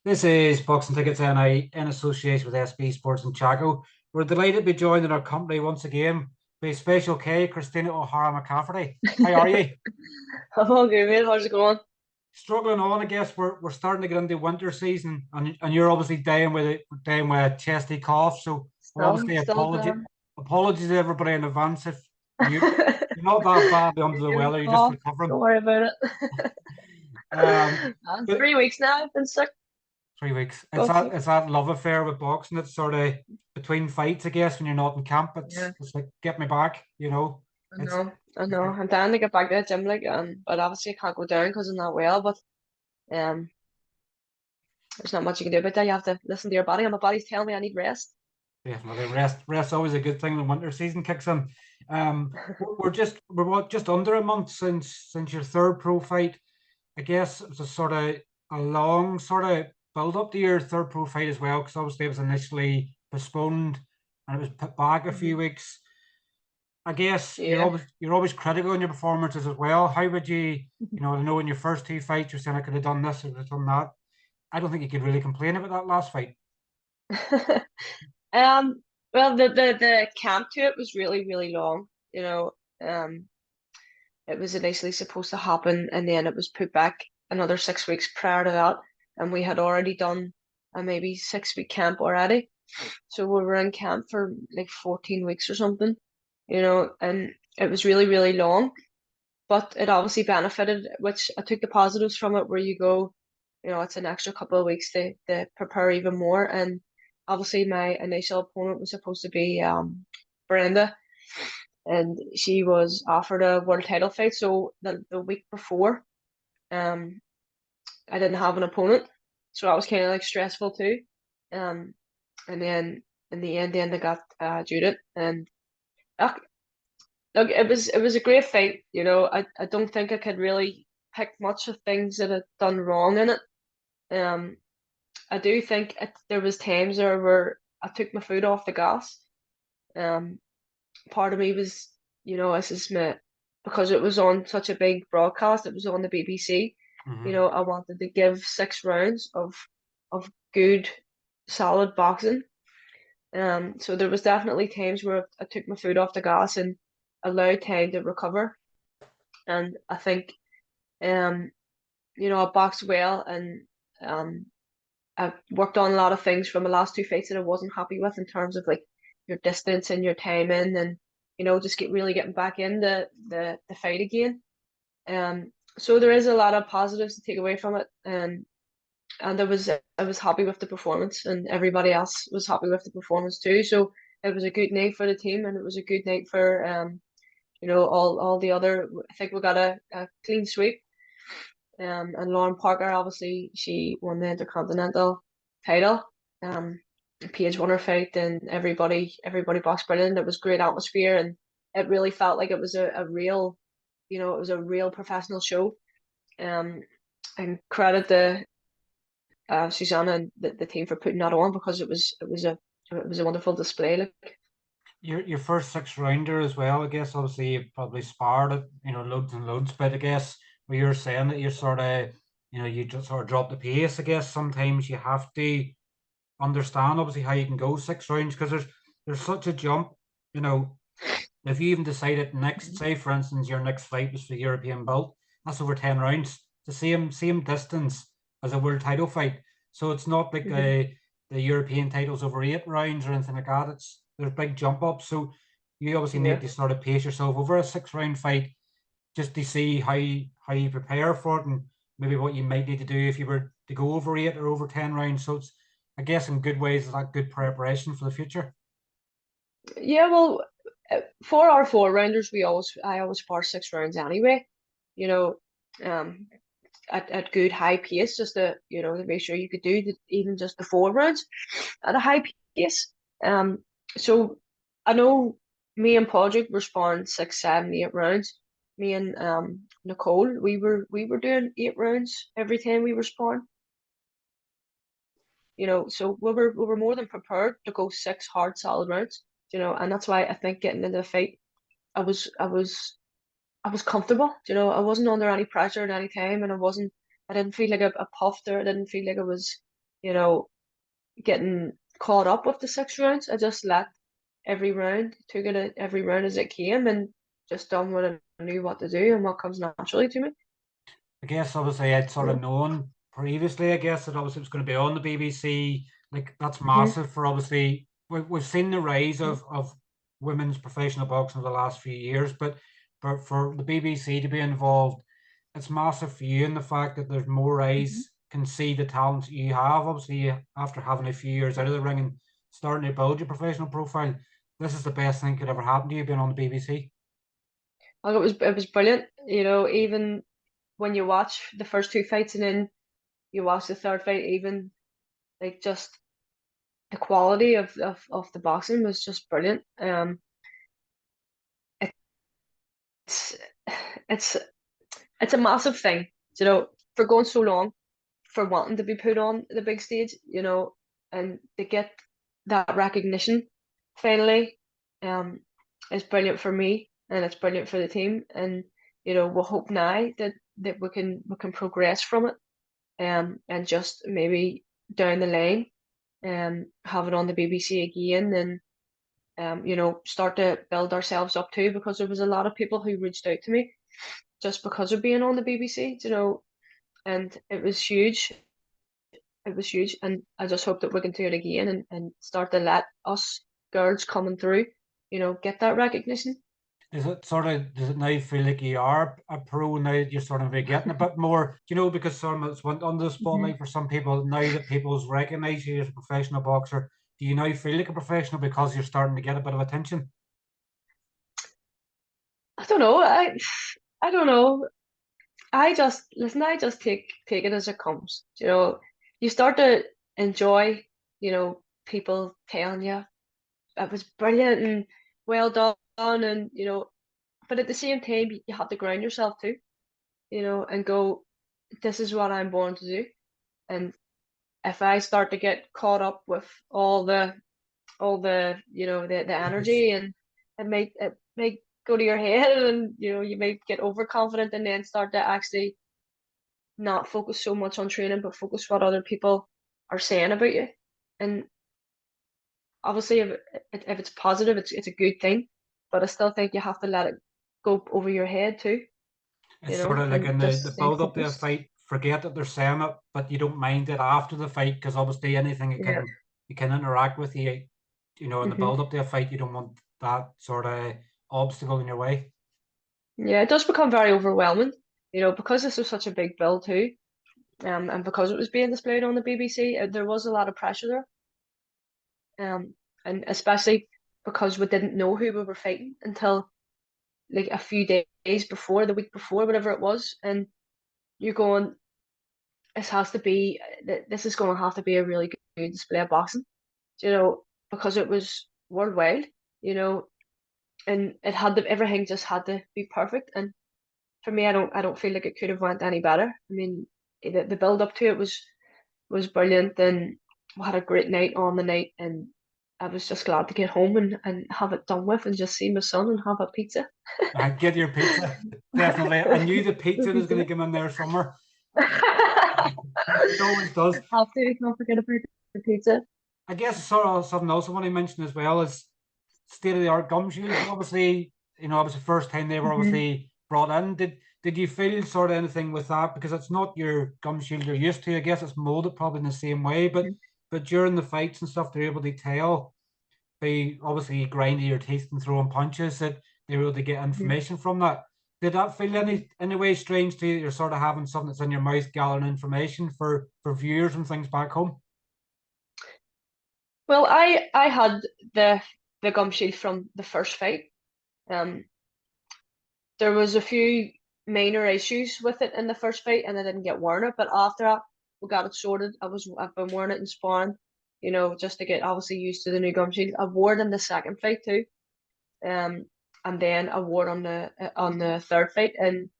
This is Boxing Tickets NI in association with SB Sports in Chaco. We're delighted to be joined in our company once again by Special K, Kristina O'Hara McCafferty. How are you? I'm all good, mate. How's it going? Struggling on, I guess. We're starting to get into winter season, and you're obviously down with a chesty cough. So we're obviously Still down. apologies to everybody in advance if you're not that badly under the Really weather. You're just cough. recovering. Don't worry about Um, it. but 3 weeks now. I've been sick. 3 weeks. It's Got that sick. it's that love affair with boxing. It's sort of between fights, I guess, when you're not in camp. Yeah, It's like get me back. I It's know. I know. I'm dying to get back to the gym, like, but obviously I can't go down because I'm not well. But um, there's not much you can do about that. You have to listen to your body, and my body's telling me I need rest. definitely rest always a good thing when winter season kicks in. We're just under a month since your third pro fight. I guess it was a sort of a long sort of build up to your third pro fight as well, because obviously it was initially postponed and it was put back a few Hmm. weeks. I guess Yeah. you're always critical in your performances as well. How would I know in your first two fights you're saying I could have done this, I could have done that. I don't think you could really complain about that last fight. Um. Well, the camp to it was really really long. Um. It was initially supposed to happen, and then it was put back another 6 weeks prior to that, and we had already done a maybe 6 week camp already. So we were in camp for like 14 weeks or something, and it was really, really long, but it obviously benefited, which I took the positives from it, where you go, it's an extra couple of weeks to prepare even more. And obviously my initial opponent was supposed to be Brenda, and she was offered a world title fight. So the week before, um, I didn't have an opponent, so I was kind of like stressful too. Um, and then in the end, then I got Judith, and look, look, it was a great fight. I don't think I could really pick much of things that I'd done wrong in it. Um, I do think there was times there where I took my foot off the gas. Um, Part of me was, this is my because it was on such a big broadcast. It was on the BBC. Hmm. I wanted to give 6 rounds of good, solid boxing. So there was definitely times where I took my foot off the gas and allowed time to recover. And I think, um, I boxed well, and um, I worked on a lot of things from the last two fights that I wasn't happy with in terms of like your distance and your timing, and just really getting back in the fight again. So there is a lot of positives to take away from it, and I was happy with the performance, and everybody else was happy with the performance too. So it was a good night for the team, and it was a good night for all the other. I think we got a clean sweep. And Lauren Parker, obviously, she won the Intercontinental title. Um, Paige won her fight, and everybody boxed brilliant. It was great atmosphere, and it really felt like it was a real, it was a real professional show. Um, and credit the Susanna and the team for putting that on, because it was a wonderful display. Like, Your first six rounder as well, I guess. Obviously, you probably sparred it, loads and loads. But I guess what you're saying that you're sort of, you just sort of drop the pace. I guess sometimes you have to understand obviously how you can go 6 rounds, because there's such a jump. You know, if you even decided next, say for instance, your next fight was for the European belt, that's over 10 rounds. The same distance as a world title fight. So it's not like hmm the European titles over 8 rounds or anything like that. There's big jump ups. So you obviously need yeah. to sort of pace yourself over a 6 round fight just to see how you prepare for it, and maybe what you might need to do if you were to go over 8 or over 10 rounds. So it's, I guess, in good ways, it's like good preparation for the future. Yeah, well, for our four rounders, I always spar 6 rounds anyway. You know, um, at good high pace, just to make sure you could do even just the 4 rounds at a high pace. So I know me and Podrick were sparring 6, 7, 8 rounds. Me and Nicole, we were doing 8 rounds every time we were sparring. So we were more than prepared to go 6 hard, solid rounds. And that's why I think getting into the fight, I was I was I was comfortable. I wasn't under any pressure at any time, and I didn't feel like I puffed, or I didn't feel like I was. you know, getting caught up with the 6 rounds. I just let every round, took it every round as it came, and just done what I knew what to do and what comes naturally to me. I guess obviously I'd sort of Yeah. known previously, I guess, that obviously it was going to be on the BBC. Like that's hmm massive for obviously we've seen the rise of women's professional boxing over the last few years, but for the BBC to be involved, it's massive for you in the fact that there's more hmm eyes can see the talent you have. Obviously, after having a few years out of the ring and starting to build your professional profile, this is the best thing could ever happen to you being on the BBC. Like it was brilliant. Even when you watch the first two fights and then you watch the third fight, even like just the quality of the boxing was just brilliant. It's it's it's a massive thing, for going so long, for wanting to be put on the big stage, and to get that recognition finally, um, is brilliant for me and it's brilliant for the team. And we'll hope now that we can progress from it, and just maybe down the line, have it on the BBC again, and start to build ourselves up too, because there was a lot of people who reached out to me just because of being on the BBC, and it was huge. It was huge, and I just hope that we can do it again, and start to let us girls coming through, get that recognition. Does it now feel like you are a pro now that you're sort of getting a bit more, because some it's went under the hmm spotlight for some people now that people's recognize you as a professional boxer. Do you now feel like a professional because you're starting to get a bit of attention? I don't know. I don't know. I just listen. I just take it as it comes. You start to enjoy, people telling you it was brilliant and well done, and but at the same time, you have to ground yourself too, and go, this is what I'm born to do. And if I start to get caught up with all the the energy, and it may go to your head, and you may get overconfident and then start to actually not focus so much on training but focus what other people are saying about you. And obviously if it's positive, it's a good thing, but I still think you have to let it go over your head too, It's sort of like and in the just stay build up to a focused. fight, forget that they're saying it, but you don't mind it after the fight because obviously anything Yeah. it can interact with you, in the hmm build up to a fight, you don't want that sort of obstacle in your way. Yeah, it does become very overwhelming, because this was such a big bill too. And because it was being displayed on the BBC, there was a lot of pressure there. And especially because we didn't know who we were fighting until like a few days before, the week before, whatever it was. And you're going, this has to be, this is going to have to be a really good display of boxing, because it was worldwide, you know, and everything just had to be perfect. And for me, I don't feel like it could have went any better. I mean, the build up to it was brilliant, and we had a great night on the night, and I was just glad to get home and have it done with and just see my son and have a pizza. I get your pizza. Definitely. I knew the pizza was going to come in there somewhere. It always does. Have to, don't forget about the pizza. I guess sort of something else I want to mention as well is state of the art gum shields. Obviously, obviously first time they were hmm obviously brought in. Did you feel sort of anything with that? Because it's not your gum shield you're used to. I guess it's molded probably in the same way, but during the fights and stuff, they're able to tell by obviously grinding your teeth and throwing punches that they were able to get hmm information from that. Did that feel hmm any way strange to you? You're sort of having something that's in your mouth gathering information for viewers and things back home. Well, I had the gum shield from the first fight. Um, there was a few minor issues with it in the first fight, and I didn't get wearing it. But after that, we got it sorted. I've been wearing it in sparring, just to get obviously used to the new gum shield. I wore it in the second fight too, um, and then I wore it on the third fight, and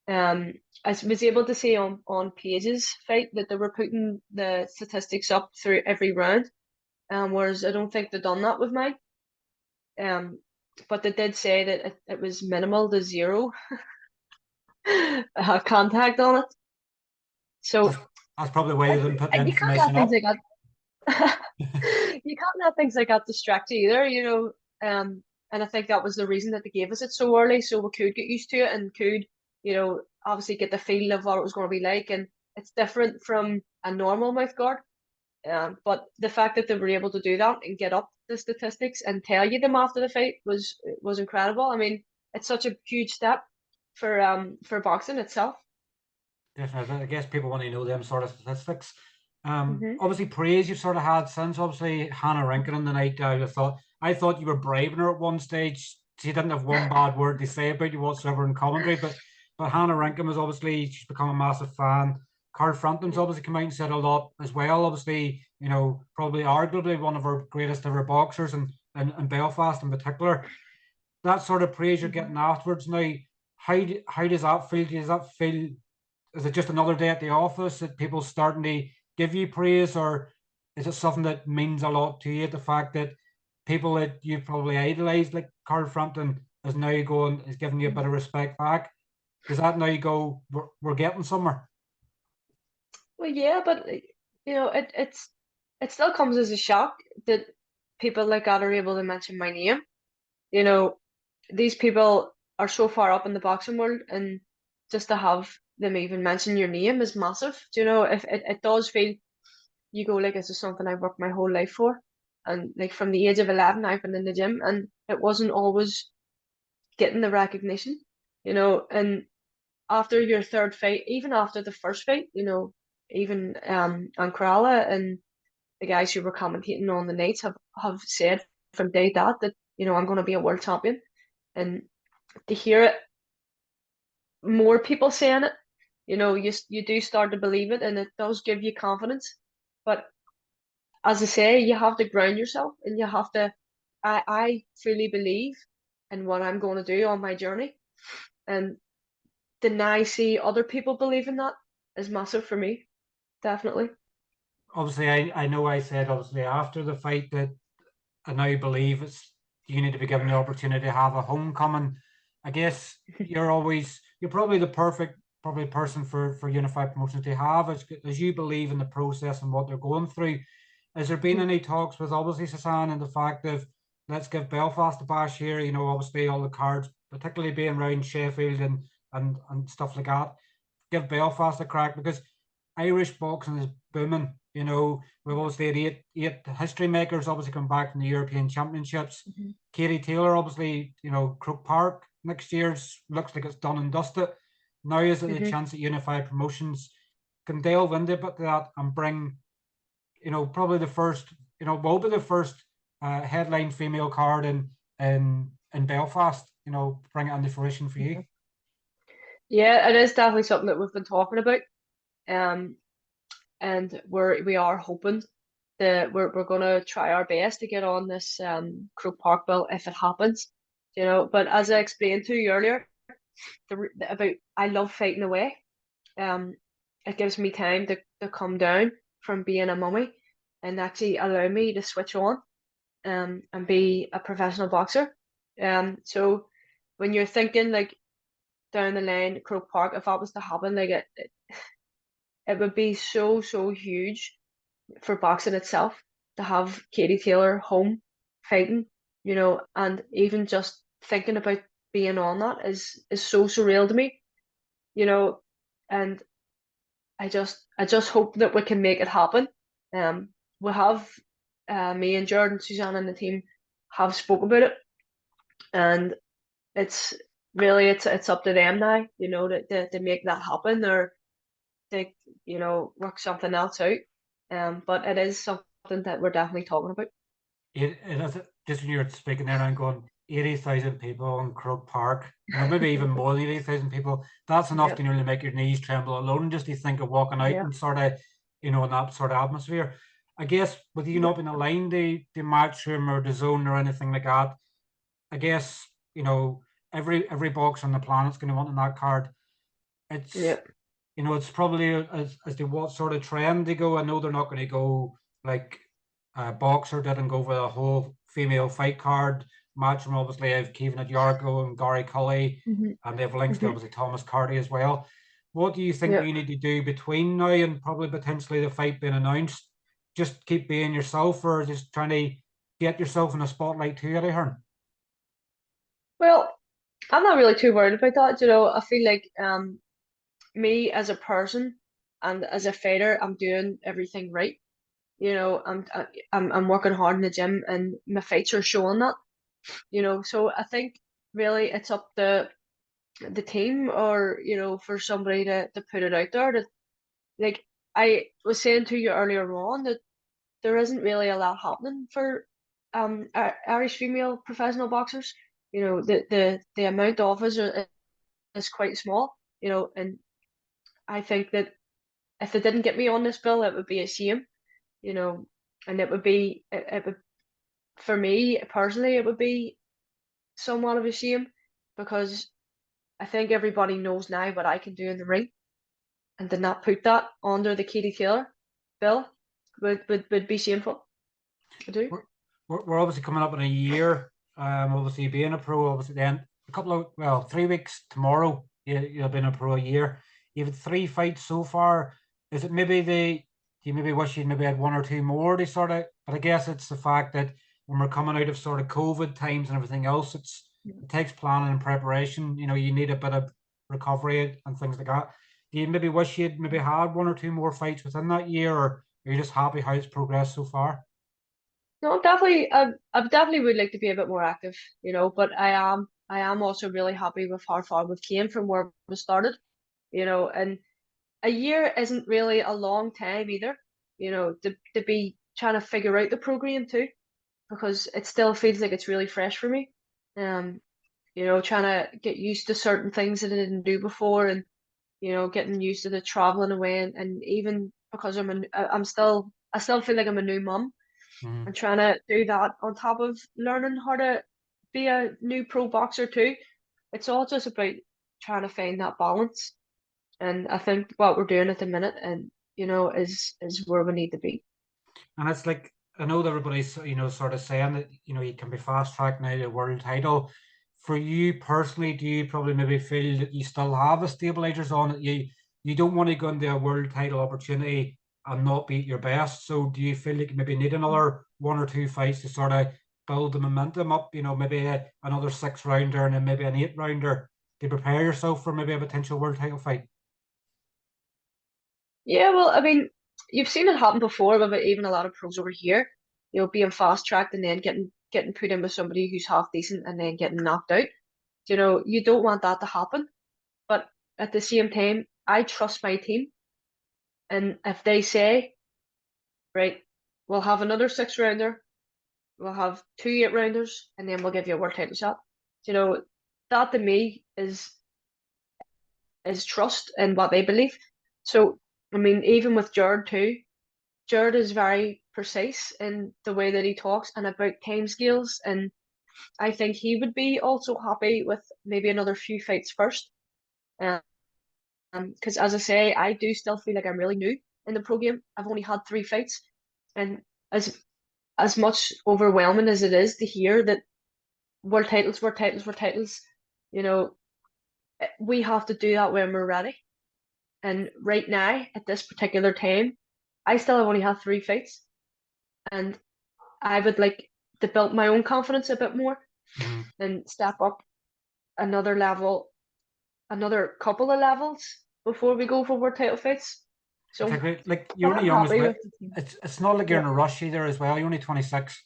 I was able to see on Paige's fight that they were putting the statistics up through every round, whereas I don't think they've done that with mine. Um, but they did say that it was minimal to zero contact on it. So That's probably why they didn't put the You can't let information things up. like that. You can't let things like that distract you either, you know. And I think that was the reason that they gave us it so early, so we could get used to it and could, you know, obviously get the feel of what it was going to be like. And it's different from a normal mouth guard. But the fact that they were able to do that and get up the statistics and tell you them after the fight was incredible. I mean, it's such a huge step for boxing itself. Definitely. I guess people want to know them sort of statistics. Hmm. Obviously, praise you've sort of had since obviously Hannah Rinkin the night. I thought you were bribing her at one stage. She didn't have one bad word to say about you whatsoever in commentary, but Hannah Rinkin was obviously she's become a massive fan. Carl Frampton's obviously come out and said a lot as well. Obviously, you know, probably arguably one of our greatest ever boxers and Belfast in particular. That sort of praise you're Hmm. getting afterwards now. How does that feel? Does that feel is it just another day at the office that people starting to give you praise, or is it something that means a lot to you? The fact that people that you probably idolized, like Carl Frampton, is giving you a bit of respect back. Does that now go? We're getting somewhere. Well, yeah, but you know, it still comes as a shock that people like that are able to mention my name. You know, these people are so far up in the boxing world, and just to have them even mention your name is massive. Do you know, if it does feel you go like this is something I've worked my whole life for, and like from the age of 11, I've been in the gym, and it wasn't always getting the recognition. You know, and after your third fight, even after the first fight, you know, even Ankrala and the guys who were commentating on the nights have said from day that you know I'm going to be a world champion, and to hear it, more people saying it, you know, you do start to believe it, and it does give you confidence. But as I say, you have to ground yourself, and you have to. I fully believe in what I'm going to do on my journey, and then I see other people believe in that is massive for me, definitely. Obviously, I know I said obviously after the fight that I now believe it's you need to be given the opportunity to have a homecoming. I guess you're probably the perfect probably person for Unified Promotions to have as you believe in the process and what they're going through. Has there been any talks with obviously Susan and the fact of let's give Belfast a bash here? You know, obviously all the cards, particularly being around Sheffield and stuff like that. Give Belfast a crack because Irish boxing is booming. You know, we've obviously had eight history makers obviously come back from the European Championships. Mhm. Katie Taylor, obviously, you know, Croke Park next year's looks like it's done and dusted. Now is it the Mhm. chance that Unified Promotions can delve into a bit of that and bring, you know, probably the first, you know, will be the first headline female card in Belfast. You know, bring it into fruition for you. Mhm. Yeah, it is definitely something that we've been talking about. Um, and we are hoping that we're gonna try our best to get on this Croke Park bill if it happens. You know, but as I explained to you earlier, about I love fighting away. Um, it gives me time to come down from being a mummy and actually allow me to switch on and be a professional boxer. So when you're thinking like down the line, Croke Park, if that was to happen, like it would be so huge for boxing itself to have Katie Taylor home fighting, you know, and even just thinking about being on that is so surreal to me, you know, and I just hope that we can make it happen. We have me and Jared and Suzanne and the team have spoke about it, and it's really it's up to them now, you know, to make that happen or to work something else out. But it is something that we're definitely talking about. It is just when you're speaking there, I'm going 80,000 people in Croke Park. You know, maybe even more than 80,000 people. That's enough Yeah, to nearly make your knees tremble alone just to think of walking out yeah, and sort of, you know, in that sort of atmosphere. I guess with you yeah, not being aligned to the matchroom or the zone or anything like that, I guess, you know, every box on the planet's going to want on that card. It's yeah. you know, it's probably as to what sort of trend they go. I know they're not going to go like Boxer didn't go for the whole female fight card match. From obviously, I have Kevin at Yargo and Gary Cully, Hmm. and they have links to Hmm. obviously Thomas Carty as well. What do you think Yeah. you need to do between now and probably potentially the fight being announced? Just keep being yourself, or just trying to get yourself in a spotlight too, Eddie Hearn? Well, I'm not really too worried about that. I feel like me as a person and as a fighter, I'm doing everything right. I'm working hard in the gym, and my fights are showing that. So I think really it's up to the team, or for somebody to put it out there. That, like I was saying to you earlier on, that there isn't really a lot happening for Irish female professional boxers. The amount of us is quite small. And I think that if they didn't get me on this bill, it would be a shame. You know, and it would, for me personally, it would be somewhat of a shame, because I think everybody knows now what I can do in the ring, and to not put that under the Katie Taylor bill would be shameful. I do. We're obviously coming up in a year. Obviously being a pro, obviously then a couple of, well, 3 weeks tomorrow, you've been a pro a year. You've had 3 fights so far. Is it maybe do you maybe wish you'd maybe had one or two more to sort of, but I guess it's the fact that when we're coming out of sort of COVID times and everything else, it takes planning and preparation. You need a bit of recovery and things like that. Do you maybe wish you'd maybe had one or two more fights within that year, or are you just happy how it's progressed so far? No, definitely. I definitely would like to be a bit more active, but I am also really happy with how far we've came from where we started, and a year isn't really a long time either, to be trying to figure out the program too, because it still feels like it's really fresh for me. Um, trying to get used to certain things that I didn't do before, and getting used to the traveling away, and even because I still feel like I'm a new mum, Mhm. and trying to do that on top of learning how to be a new pro boxer too. It's all just about trying to find that balance. And I think what we're doing at the minute, and is where we need to be. And it's like, I know that everybody's sort of saying that you can be fast tracked now to a world title. For you personally, do you probably maybe feel that you still have a stabilizers on it? You don't want to go into a world title opportunity and not beat your best. So do you feel like you maybe need another one or two fights to sort of build the momentum up? Maybe another 6 rounder and then maybe an 8 rounder to prepare yourself for maybe a potential world title fight. Yeah, well, I mean, you've seen it happen before with even a lot of pros over here, being fast tracked and then getting put in with somebody who's half decent and then getting knocked out. You don't want that to happen. But at the same time, I trust my team. And if they say, right, we'll have another 6 rounder, we'll have 2 8 rounders, and then we'll give you a world title shot. You know, that to me is trust in what they believe. So, I mean, even with Jared too, Jared is very precise in the way that he talks and about timescales, and I think he would be also happy with maybe another few fights first. Um, because as I say, I do still feel like I'm really new in the pro game. I've only had 3 fights, and as much overwhelming as it is to hear that world titles, world titles, world titles, you know, we have to do that when we're ready. And right now, at this particular time, I still have only had 3 fights, and I would like to build my own confidence a bit more Mhm. and step up another level, another couple of levels before we go for world title fights. It's So like you're only I'm young as happy well. with the team. It's not like you're Yeah, in a rush either as well. You're only 26,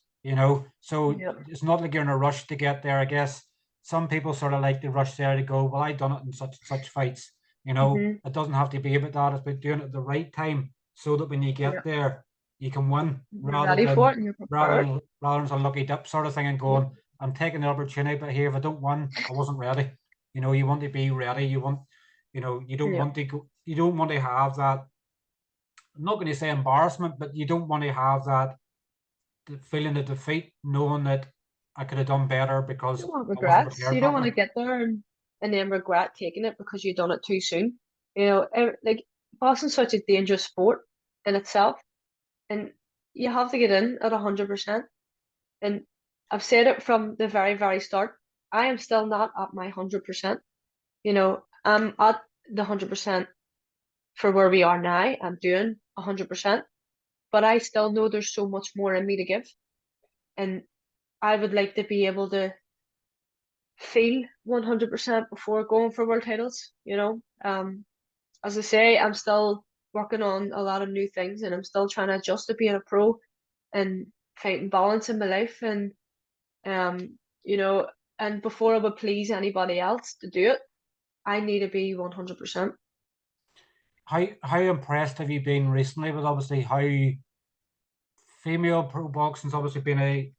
so yeah. it's not like you're in a rush to get there. I guess some people sort of like to rush there to go, well, I done it in such and such fights. Hmm. It doesn't have to be about that. It's about doing it at the right time so that when you Yeah. get there, you can win You're ready for it and you're rather prepared. than rather than a lucky dip sort of thing and Yeah. going, I'm taking the opportunity, but here if I don't win, I wasn't ready. You want to be ready. You don't Yeah. want to go, you don't want to have that. I'm not going to say embarrassment, but you don't want to have that feeling of defeat, knowing that I could have done better You because don't want I wasn't regrets. prepared You don't want properly. to get there and then regret taking it because you've done it too soon. Like boxing's such a dangerous sport in itself, and you have to get in at 100%. And I've said it from the very, very start. I am still not at my 100%. I'm at the 100% for where we are now. I'm doing 100%, but I still know there's so much more in me to give, and I would like to be able to feel 100% before going for world titles. As I say, I'm still working on a lot of new things, and I'm still trying to adjust to being a pro and finding balance in my life, and um, you know, and before I would please anybody else to do it, I need to be 100%. How impressed have you been recently with obviously how female pro boxing's obviously been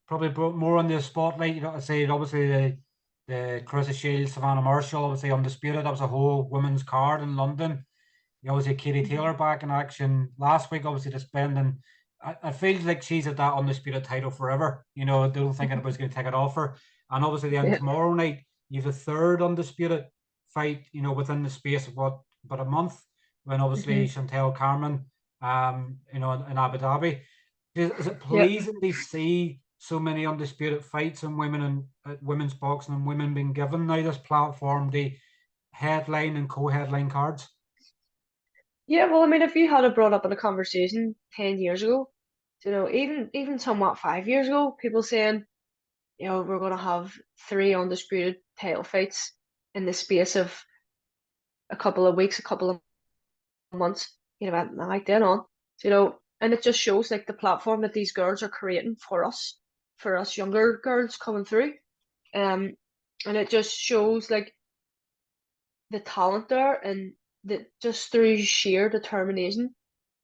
probably brought more on the spotlight. I say obviously the Carissa Shields, Savannah Marshall, obviously undisputed. That was a whole women's card in London. You obviously Katie Mhm. Taylor back in action last week, obviously just spending. I feel like she's at that undisputed title forever. They don't think anybody's going to take it off her. And obviously then Yeah. tomorrow night you've a third undisputed fight. Within the space of what about a month, when obviously hmm Chantel Cameron, in Abu Dhabi. Is it Yep. pleasing to see so many undisputed fights and women and women's boxing and women being given now this platform, the headline and co-headline cards? Yeah, well, I mean, if you had it brought up in a conversation 10 years ago, even somewhat 5 years ago, people saying, we're going to have three undisputed title fights in the space of a couple of weeks, a couple of months, like then on, and it just shows like the platform that these girls are creating for us younger girls coming through. Um, and it just shows like the talent there, and that just through sheer determination,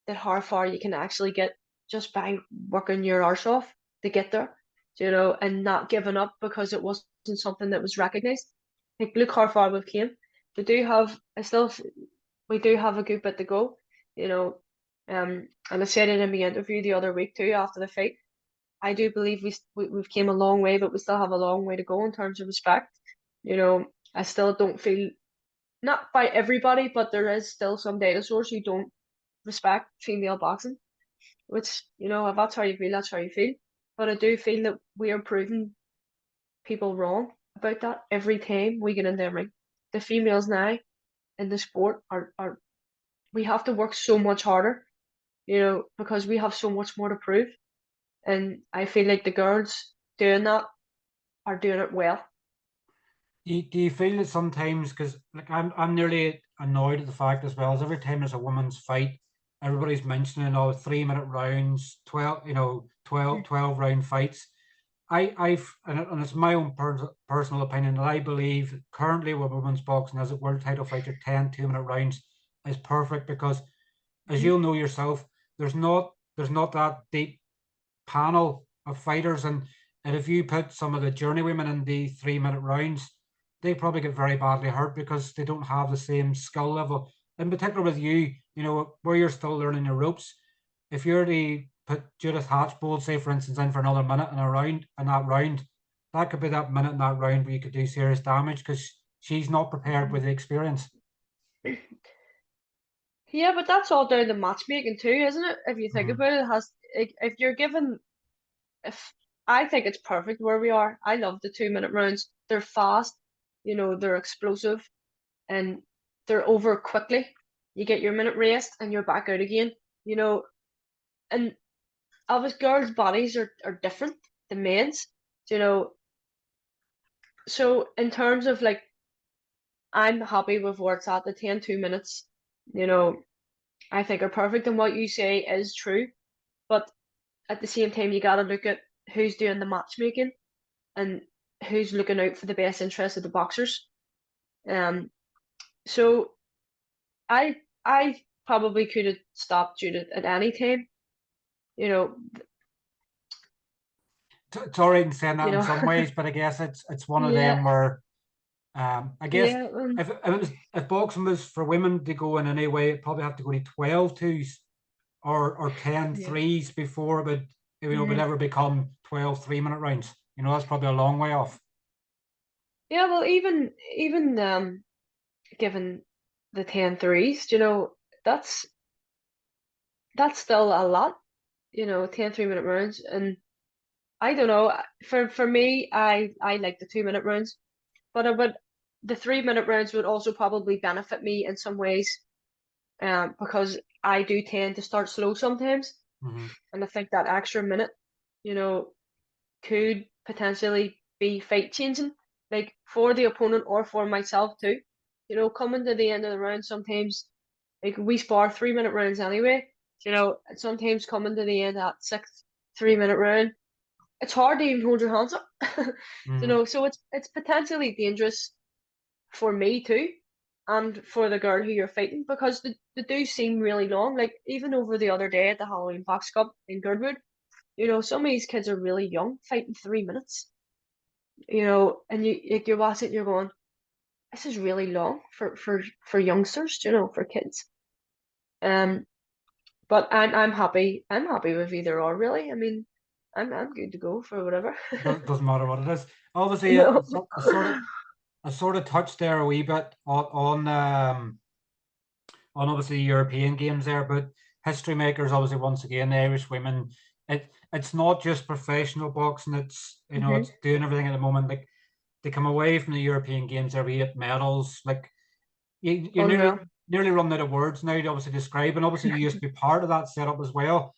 that how far you can actually get just by working your arse off to get there, and not giving up because it wasn't something that was recognized. Like, look how far we've came. We do have, we do have a good bit to go, you know. And I said it in my interview the other week too, after the fight. I do believe we've came a long way, but we still have a long way to go in terms of respect. I still don't feel, not by everybody, but there is still some dinosaurs who don't respect female boxing, which, if that's how you feel, that's how you feel. But I do feel that we are proving people wrong about that every time we get in the ring. The females now in the sport are we have to work so much harder, because we have so much more to prove. And I feel like the girls doing that are doing it well. Do you feel that sometimes, because like I'm nearly annoyed at the fact as well as every time there's a women's fight, everybody's mentioning 3 minute rounds, 12 12 round fights. And it's my own personal opinion that I believe currently with women's boxing as a world title fights are 10 2 minute rounds is perfect, because as Mhm. you'll know yourself, there's not that deep panel of fighters, and if you put some of the journeywomen in the 3 minute rounds, they probably get very badly hurt because they don't have the same skill level. In particular with you, where you're still learning your ropes. If you're to put Judith Hatchbold, say for instance, in for another minute in that round, that could be that minute in that round where you could do serious damage because she's not prepared with the experience. Yeah, but that's all down to matchmaking too, isn't it? If you think Mhm. about it, if you're given, if I think it's perfect where we are. I love the 2 minute rounds. They're fast, they're explosive, and they're over quickly. You get your minute rest and you're back out again, you know. And obviously, girls' bodies are different than men's, you know. So in terms of like, I'm happy with where it's at. The 10 2 minutes, you know, I think are perfect, and what you say is true. But at the same time, you gotta look at who's doing the matchmaking and who's looking out for the best interest of the boxers. Um, so I probably could have stopped Judith at any time, you know, It's all right in saying you that in know. some ways, but I guess it's one of Yeah, them where I guess yeah, if boxing was for women to go in any way, it probably have to go to 12 twos or 10 yeah. threes before it would hmm ever become 12 3 minute rounds. That's probably a long way off. Yeah, well, even given the 10 threes, that's that's still a lot, 10 3 minute rounds. And I don't know, for me, I like the 2 minute rounds, but I would. the 3 minute rounds would also probably benefit me in some ways, because I do tend to start slow sometimes, and I think that extra minute, you know, could potentially be fight changing, like for the opponent or for myself too. You know, coming to the end of the round sometimes, like we spar 3 minute rounds anyway. You know, sometimes coming to the end of that sixth 3 minute round, it's hard to even hold your hands up. You know, so it's potentially dangerous for me too, and for the girl who you're fighting, because they do seem really long. Like even over the other day at the Halloween Box Cup in Girdwood, you know, some of these kids are really young, fighting 3 minutes. You know, and you watch it, and you're going, this is really long for youngsters, you know, for kids. Um, but I'm happy. I'm happy with either or, really. I mean, I'm good to go for whatever. Doesn't matter what it is. Obviously, No. I sort of touched there a wee bit on obviously European games there, but history makers obviously once again the Irish women. It's not just professional boxing. It's Hmm. it's doing everything at the moment. Like they come away from the European games every 8 medals. Like you're Unreal. nearly running out of words now to obviously describe, and obviously you used to be part of that setup as well.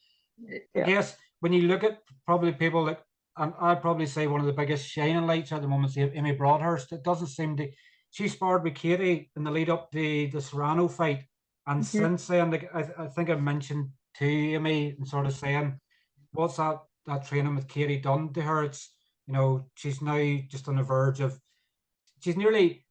I Yeah. guess when you look at probably people like, and I'd probably say one of the biggest shining lights at the moment is Amy Broadhurst. It doesn't seem to. She sparred with Katie in the lead up to the Serrano fight, and Hmm. since then, like I think I mentioned to Amy and sort of saying, what's that training with Katie done to her? It's she's now just on the verge of she's nearly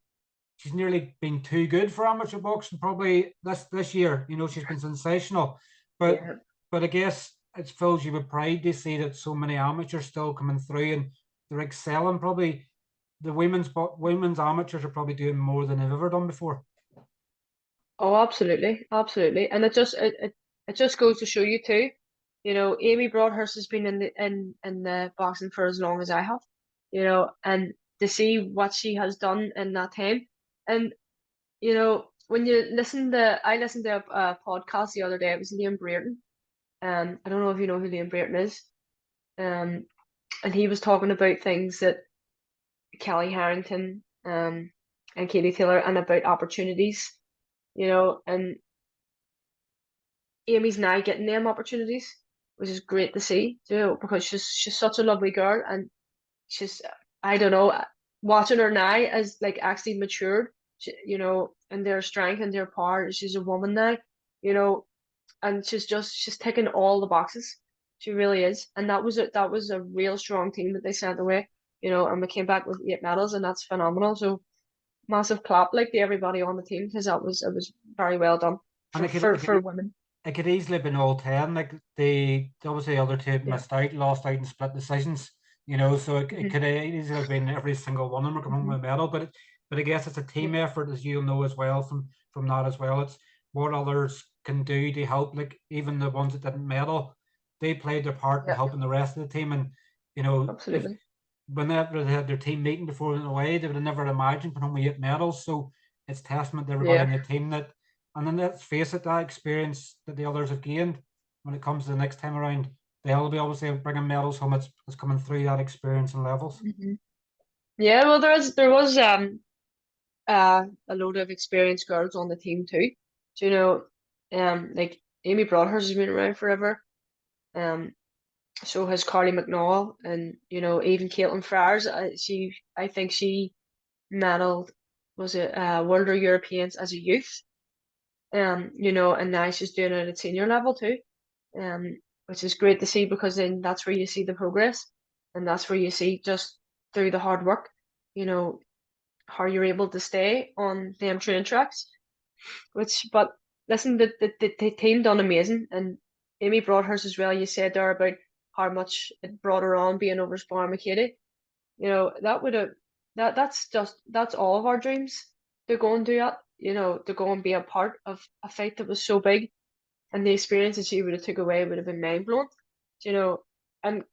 she's nearly been too good for amateur boxing probably this year. She's been sensational, but Yeah. I guess it fills you with pride to see that so many amateurs still coming through and they're excelling. Probably the women's amateurs are probably doing more than they've ever done before. Oh, absolutely, absolutely, and it just goes to show you too. You know, Amy Broadhurst has been in the boxing for as long as I have. You know, and to see what she has done in that time, and you know, when you I listened to a podcast the other day. It was Liam Brereton. I don't know if you know who Liam Brereton is. Um, and he was talking about things that Kelly Harrington, and Katie Taylor, and about opportunities. You know, and Amy's now getting them opportunities, which is great to see, you know, because she's such a lovely girl, and she's, I don't know, watching her now as like actually matured, you know, and their strength and their power. She's a woman now, you know, and she's ticking all the boxes. She really is, and that was a real strong team that they sent away, you know, and we came back with 8 medals, and that's phenomenal. So massive clap like to everybody on the team, because it was very well done And for for women. it could easily have been all 10. Like the obviously the other two Yeah. missed out, lost out in split decisions. So it Hmm. could have easily have been every single one of them coming home Hmm. with a medal. But I guess it's a Yeah. team effort, as you'll know as well from that as well. It's what others can do to help. Like even the ones that didn't medal, they played their part in Yeah. helping the rest of the team. And if Absolutely. whenever they had their team meeting before they went away, they would have never imagined coming home with 8 medals. So it's testament to everybody Yeah. in the team that. And then let's face it, that experience that the others have gained when it comes to the next time around, they'll be obviously bringing medals home. It's coming through that experience and levels. Hmm. Yeah, well, there was a load of experienced girls on the team too. So, you know, like Amy Broadhurst has been around forever. Um, so has Carly McNaull, and you know, even Caitlin Frars. I think she medaled, was it World or Europeans as a youth. You know, and now she's doing it at senior level too. Which is great to see, because then that's where you see the progress, and that's where you see, just through the hard work, you know, how you're able to stay on them train tracks. But listen, the team done amazing, and Amy Broadhurst as well. You said there about how much it brought her on being over Sparring McCady. You know, that would have that's all of our dreams to go and do that. You know, to go and be a part of a fight that was so big, and the experience that she would have took away would have been mind blowing. You know, and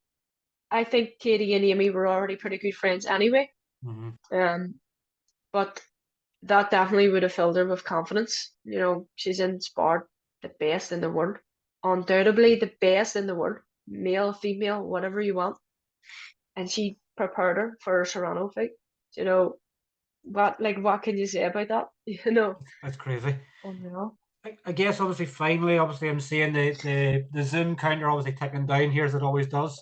I think Katie and Amy were already pretty good friends anyway. Mm-hmm. Um, but that definitely would have filled her with confidence. You know, she's inspired the best in the world, undoubtedly the best in the world, male, female, whatever you want. And she prepared her for a Serrano fight. You know, what can you say about that? You know, That's crazy. unreal. I guess obviously finally, obviously I'm seeing the Zoom counter obviously ticking down here as it always does.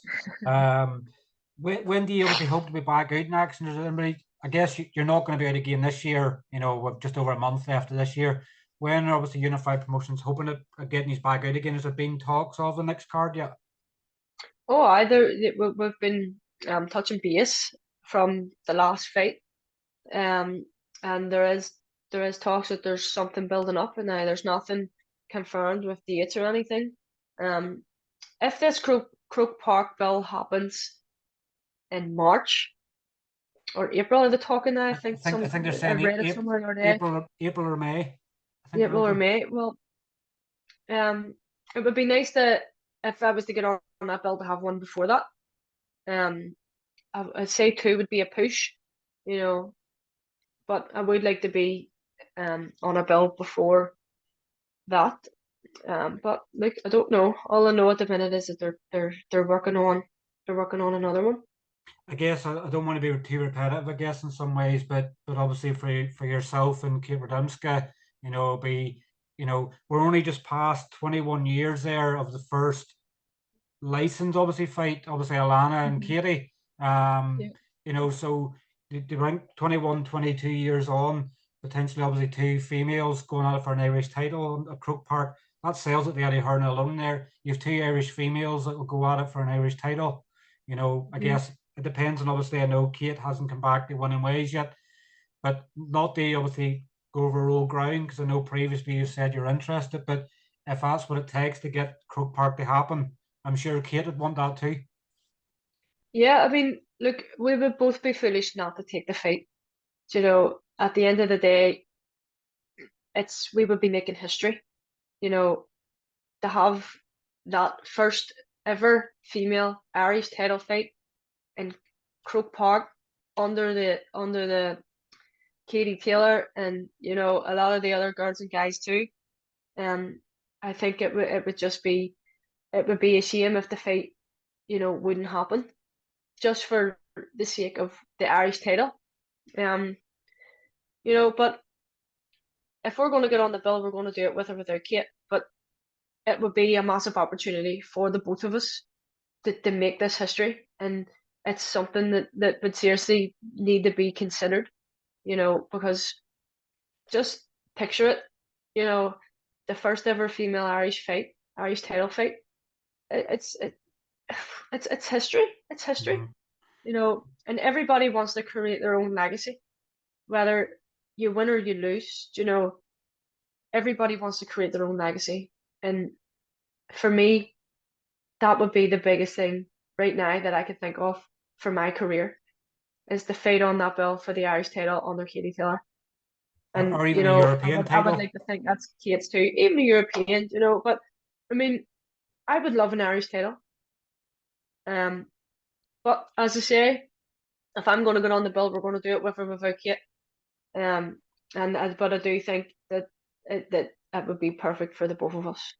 When do you obviously hope to be back out next? And is there anybody, I guess you're not going to be out again this year, you know, with just over a month after this year. When are obviously Unified Promotions hoping at getting these back out again? Has there been talks of the next card yet? Oh, we've been touching base from the last fight, um, and there is talks that there's something building up, and now there's nothing confirmed with dates or anything. Um, if this Croke Park bill happens in March or April, are they talking now? I think I think they're I saying read it somewhere the other day. April or May. I think they're April or looking. May. Well, it would be nice that if I was to get on that bill to have one before that. Um, I'd say two would be a push, you know, but I would like to be on a bill before that. But look, I don't know. All I know at the minute is that they're working on another one. I guess I don't want to be too repetitive, I guess, in some ways, but obviously for yourself and Kate Radomska, you know, we're only just past 21 years there of the first license, obviously, fight, obviously Alana and Mhm. Katie. Yeah. You know, so they rank 21, 22 years on, potentially obviously two females going at it for an Irish title at Croke Park. That sells it the Eddie Hearn alone there. You have two Irish females that will go at it for an Irish title. You know, I Mhm. guess it depends on obviously I know Kate hasn't come back to winning ways yet, but not to obviously go over old ground because I know previously you said you're interested, but if that's what it takes to get Croke Park to happen, I'm sure Kate would want that too. Yeah, I mean, look, we would both be foolish not to take the fight. You know, at the end of the day, we would be making history. You know, to have that first ever female Irish title fight in Croke Park under the Katie Taylor and a lot of the other girls and guys too. I think it would be a shame if the fight wouldn't happen just for the sake of the Irish title. Um, but if we're going to get on the bill, we're going to do it with or without Kate. But it would be a massive opportunity for the both of us to make this history, and it's something that would seriously need to be considered. Because just picture it, you know, the first ever female Irish title fight. It, it's it, it's history. It's history. Mhm. And everybody wants to create their own legacy, whether you win or you lose. Everybody wants to create their own legacy, and for me, that would be the biggest thing right now that I could think of for my career is the fight on that bill for the Irish title under Katie Taylor. And Or even a European I would title. like to think that's Kate's too, even a European, but I mean, I would love an Irish title. Um, but as I say, if I'm going to get on the bill, we're going to do it with or without Kate. Um, but I do think that that would be perfect for the both of us.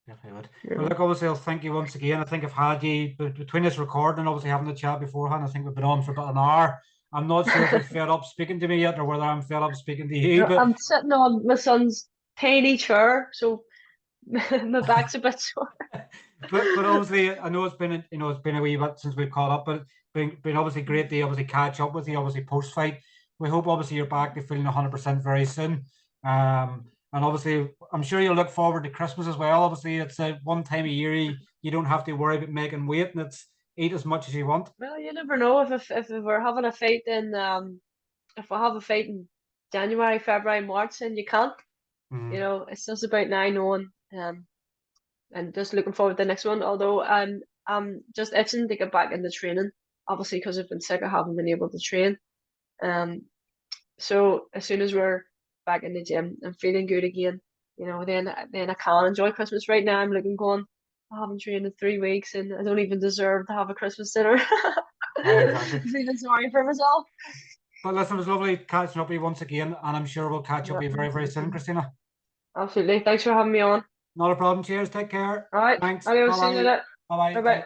Definitely would. You Well, know. look, obviously, I'll thank you once again. I think I've had you between this recording and obviously having the chat beforehand. I think we've been on for about an hour. I'm not sure if you're fed up speaking to me yet or whether I'm fed up speaking to you, but I'm sitting on my son's tiny chair, so my back's a bit sore. but obviously I know it's been a wee bit since we've caught up, but it's been obviously great to obviously catch up with you, obviously post fight. We hope obviously you're back to feeling 100% very soon. And obviously I'm sure you'll look forward to Christmas as well. Obviously it's one time a year you don't have to worry about making weight and it's eat as much as you want. Well, you never know if we're having a fight if we have a fight in January, February, March, and you can't. Mm. It's just about now knowing and just looking forward to the next one. Although I'm just itching to get back into training, obviously because I've been sick, I haven't been able to train. Um, so as soon as we're back in the gym and feeling good again, then I can enjoy Christmas. Right now, I'm looking going. I haven't trained in 3 weeks, and I don't even deserve to have a Christmas dinner. Exactly. Feeling sorry for myself. But listen, it was lovely catching up with you once again, and I'm sure we'll catch up Yeah, with you very, very soon, absolutely. Kristina. Absolutely. Thanks for having me on. Not a problem. Cheers. Take care. All right. Thanks. Adios. See you Bye-bye. later. Bye-bye. Bye bye. Bye.